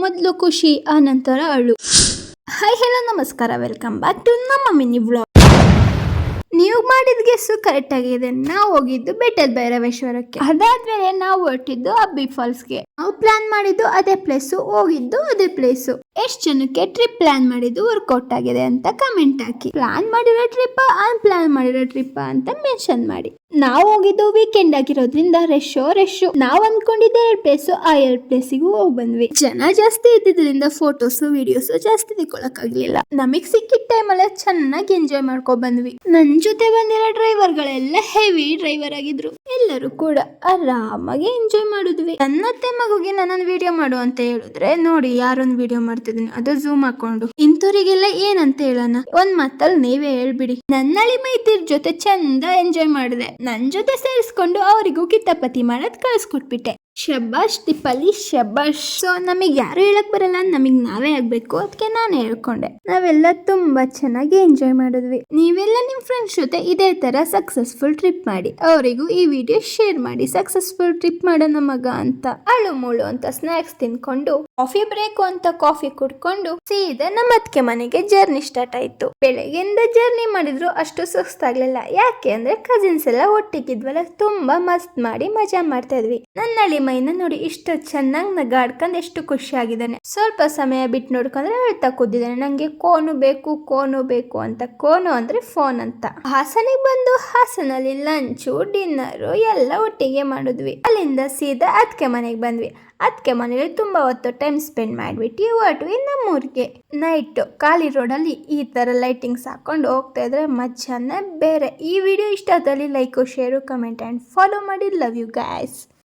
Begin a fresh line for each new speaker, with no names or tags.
ಮೊದಲು ಖುಷಿ ಆ ನಂತರ ಅಳು. ಹಾಯ್ ಹಲೋ ನಮಸ್ಕಾರ, ವೆಲ್ಕಮ್ ಬ್ಯಾಕ್ ಟು ನಮ್ಮ ಮಿನಿ ವ್ಲಾಗ್. ನೀವು ಮಾಡಿದ ಗೆಸ್ಸು ಕರೆಕ್ಟ್ ಆಗಿದೆ. ನಾವು ಹೋಗಿದ್ದು ಬೆಟ್ಟದ ಭೈರವೇಶ್ವರಕ್ಕೆ. ಅದಾದ್ಮೇಲೆ ನಾವು ಹೊರಟಿದ್ದು ಅಬ್ಬಿ ಫಾಲ್ಸ್ಗೆ. ನಾವು ಪ್ಲಾನ್ ಮಾಡಿದ್ದು ಅದೇ ಪ್ಲೇಸು, ಹೋಗಿದ್ದು ಅದೇ ಪ್ಲೇಸು. ಎಷ್ಟು ಜನಕ್ಕೆ ಟ್ರಿಪ್ ಪ್ಲಾನ್ ಮಾಡಿದ್ದು ವರ್ಕೌಟ್ ಆಗಿದೆ ಅಂತ ಕಮೆಂಟ್ ಹಾಕಿ. ಪ್ಲಾನ್ ಮಾಡಿರೋ ಟ್ರಿಪ್ ಅನ್ಪ್ಲಾನ್ ಮಾಡಿರೋ ಟ್ರಿಪ್ ಅಂತ ಮೆನ್ಷನ್ ಮಾಡಿ. ನಾವು ಹೋಗಿದ್ದು ವೀಕೆಂಡ್ ಆಗಿರೋದ್ರಿಂದ ರಶ್. ನಾವು ಅನ್ಕೊಂಡಿದ್ದ 2 ಪ್ಲೇಸು, ಆ 2 ಪ್ಲೇಸಿಗೂ ಹೋಗಿ ಬಂದ್ವಿ. ಜನ ಜಾಸ್ತಿ ಇದ್ದಿದ್ರಿಂದ ಫೋಟೋಸು ವಿಡಿಯೋಸು ಜಾಸ್ತಿ ತೆಗೊಳಕ್ ಆಗ್ಲಿಲ್ಲ. ನಮಗ್ ಸಿಕ್ಕಿದ ಟೈಮಲ್ಲೇ ಚೆನ್ನಾಗಿ ಎಂಜಾಯ್ ಮಾಡ್ಕೊಂಡ್ ಬಂದ್ವಿ. ನನ್ ಜೊತೆ ಬಂದಿರೋ ಡ್ರೈವರ್ಗಳೆಲ್ಲ ಹೆವಿ ಡ್ರೈವರ್ ಆಗಿದ್ರು. ಎಲ್ಲರೂ ಕೂಡ ಆರಾಮಾಗಿ ಎಂಜಾಯ್ ಮಾಡಿದ್ವಿ. ನನ್ನತ್ತೆ ಮಗುಗೆ ನನ್ನ ವಿಡಿಯೋ ಮಾಡು ಅಂತ ಹೇಳಿದ್ರೆ, ನೋಡಿ ಯಾರೊಂದು ವಿಡಿಯೋ ಮಾಡ್ತಿದ್ದೀನಿ, ಅದು ಝೂಮ್ ಹಾಕೊಂಡು. ಇಂಥವ್ರಿಗೆಲ್ಲ ಏನಂತ ಹೇಳೋಣ, ಒಂದ್ ಮಾತಲ್ಲಿ ನೀವೇ ಹೇಳ್ಬಿಡಿ. ನನ್ನಳಿ ಮೈತಿರ್ ಜೊತೆ ಚಂದ ಎಂಜಾಯ್ ಮಾಡಿದೆ. ನನ್ ಜೊತೆ ಸೇರಿಸ್ಕೊಂಡು ಅವರಿಗೂ ಕಿತಾಪತಿ ಮಾಡೋದ್ ಕಳ್ಸ್ಕೊಟ್ಬಿಟ್ಟೆ. ಶಬ್ಬಾಷ್ ತಿಪ್ಪಲಿ ಶಬ್ಬಾಷ್. ಸೊ ನಮಗ್ ಯಾರು ಹೇಳಕ್ ಬರಲ್ಲ, ನಮಗ್ ನಾವೇ ಆಗ್ಬೇಕು. ಅದಕ್ಕೆ ನಾನು ಹೇಳ್ಕೊಂಡೆ. ನಾವೆಲ್ಲ ತುಂಬಾ ಚೆನ್ನಾಗಿ ಎಂಜಾಯ್ ಮಾಡಿದ್ವಿ. ನೀವೆಲ್ಲ ನಿಮ್ ಫ್ರೆಂಡ್ಸ್ ಜೊತೆ ಇದೇ ತರ ಸಕ್ಸಸ್ಫುಲ್ ಟ್ರಿಪ್ ಮಾಡಿ, ಅವರಿಗೂ ಈ ವಿಡಿಯೋ ಶೇರ್ ಮಾಡಿ. ಸಕ್ಸಸ್ಫುಲ್ ಟ್ರಿಪ್ ಮಾಡೋಣ ಮಗ ಅಂತ. ಅಳು ಮುಳು ಅಂತ ಸ್ನಾಕ್ಸ್ ತಿನ್ಕೊಂಡು, ಕಾಫಿ ಬ್ರೇಕು ಅಂತ ಕಾಫಿ ಕುಡ್ಕೊಂಡು ಸೀದಾ ನಮ್ಮ ಅತ್ತಿಗೆ ಮನೆಗೆ ಜರ್ನಿ ಸ್ಟಾರ್ಟ್ ಆಯ್ತು. ಬೆಳಗ್ಗೆಯಿಂದ ಜರ್ನಿ ಮಾಡಿದ್ರು ಅಷ್ಟು ಸುಸ್ತಾಗ್ಲಿಲ್ಲ. ಯಾಕೆ ಅಂದ್ರೆ ಕಸಿನ್ಸ್ ಎಲ್ಲ ಒಟ್ಟಿಗಿದ್ವಲ್ಲ, ತುಂಬಾ ಮಸ್ತ್ ಮಾಡಿ ಮಜಾ ಮಾಡ್ತಾ ಇದ್ವಿ. ನನ್ನ ಮೈನ ನೋಡಿ ಇಷ್ಟು ಚೆನ್ನಾಗಿ ನಗಾಡ್ಕೊಂಡ್ ಎಷ್ಟು ಖುಷಿ ಆಗಿದ್ದಾನೆ. ಸ್ವಲ್ಪ ಸಮಯ ಬಿಟ್ಟು ನೋಡ್ಕೊಂಡ್ರೆ ಹೇಳ್ತಾ ಕೂತಿದ್ದಾನೆ, ನಂಗೆ ಕೋನು ಬೇಕು ಅಂತ. ಕೋನು ಅಂದ್ರೆ ಫೋನ್ ಅಂತ. ಹಾಸನಿಗೆ ಬಂದು ಹಾಸನಲ್ಲಿ ಲಂಚು ಡಿನ್ನರು ಎಲ್ಲ ಒಟ್ಟಿಗೆ ಮಾಡಿದ್ವಿ. ಅಲ್ಲಿಂದ ಸೀದಾ ಅತ್ತಿಗೆ ಮನೆಗೆ ಬಂದ್ವಿ. ಅತ್ತಿಗೆ ಮನೇಲಿ ತುಂಬಾ ಹೊತ್ತು ಟೈಮ್ ಸ್ಪೆಂಡ್ ಮಾಡ್ಬಿಟ್ಟು ಹೊರಟ್ವಿ ನಮ್ಮೂರಿಗೆ. ನೈಟ್ ಖಾಲಿ ರೋಡಲ್ಲಿ ಈ ತರ ಲೈಟಿಂಗ್ಸ್ ಹಾಕೊಂಡು ಹೋಗ್ತಾ ಇದ್ರೆ ಮಜಾನೇ ಬೇರೆ. ಈ ವಿಡಿಯೋ ಇಷ್ಟ ಆದಲ್ಲಿ like, share, comment and follow ಮಾಡಿ. Love you guys.